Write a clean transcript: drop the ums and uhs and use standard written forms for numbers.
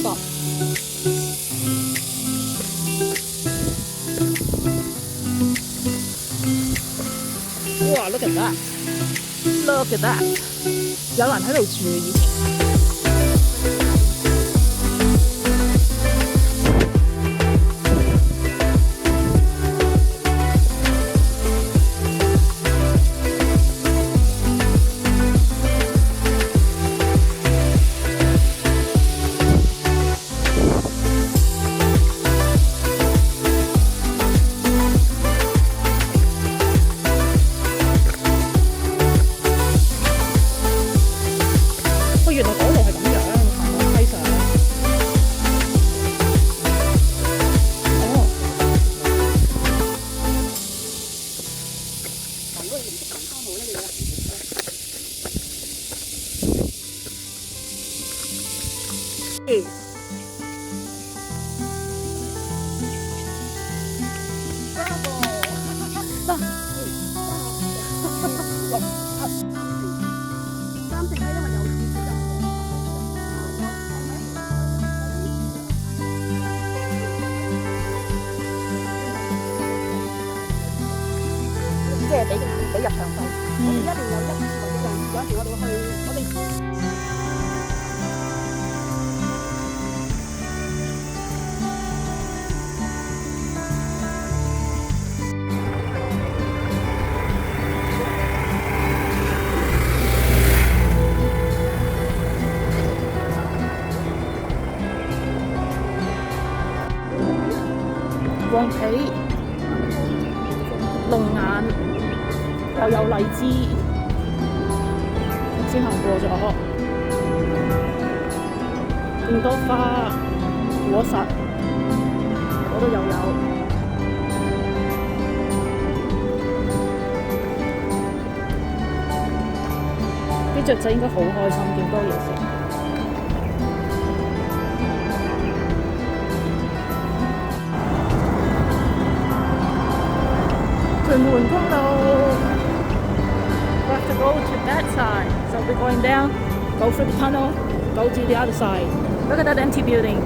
spot. Wow, look at that! Look at that! 有人喺度住以前。原來嗰度係咁樣，行樓梯上。哦。如果你唔識行開路咧，你有三成咧，因為有意思㗎。即係俾入場費，我哋一年有1次或者2次，有時我哋會去，我哋。黃皮、龍眼，又有荔枝，先行過咗，勁多花、果實，嗰度又有。啲雀仔應該好開心，見多嘢食。Tuen Mun公路 We have to go to that side. So we're going down, go through the tunnel, go to the other side. Look at that empty building.